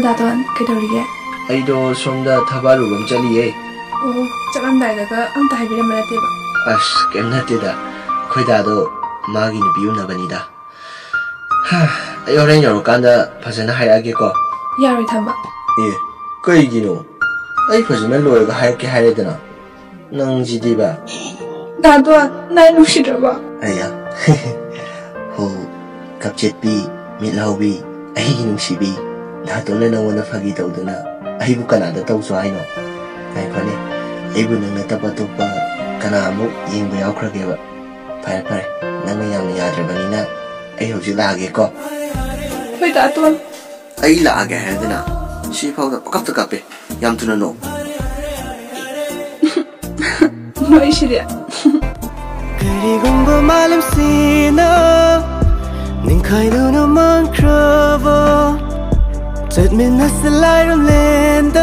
Daton, kaidauriye? Aido somda thabalugam chaliye. Oh, chalamdaidaga amta haibiramba nateba. Kem nateda. Khoidado magi nupi unabanida. Ai horen yorokanda fazana hairage ko. Yaroi thamba. Kaigino? Ai fazana loiraga hairake hairedana. Nang jidiba. Daton, nai nusidraba. Aya. Ho kapchetpi, mitlaubi, ai nungsibi. Daton na nangona fagi tawduna. Ai bu kanada tawso haino. Ai fane. Ai bu nang natapatopa kana amuk yengba yaukhrageba. Pare pare. Nang yamna yadrabanina. Ai hojik laage ko. Hoi Daton. Ai laage haidana. Si fawda pakapta kape. Yam tuna no. Noi shirya. 그리고 말름 씨나 닝카이도나 만크라바 Let me not slide on land.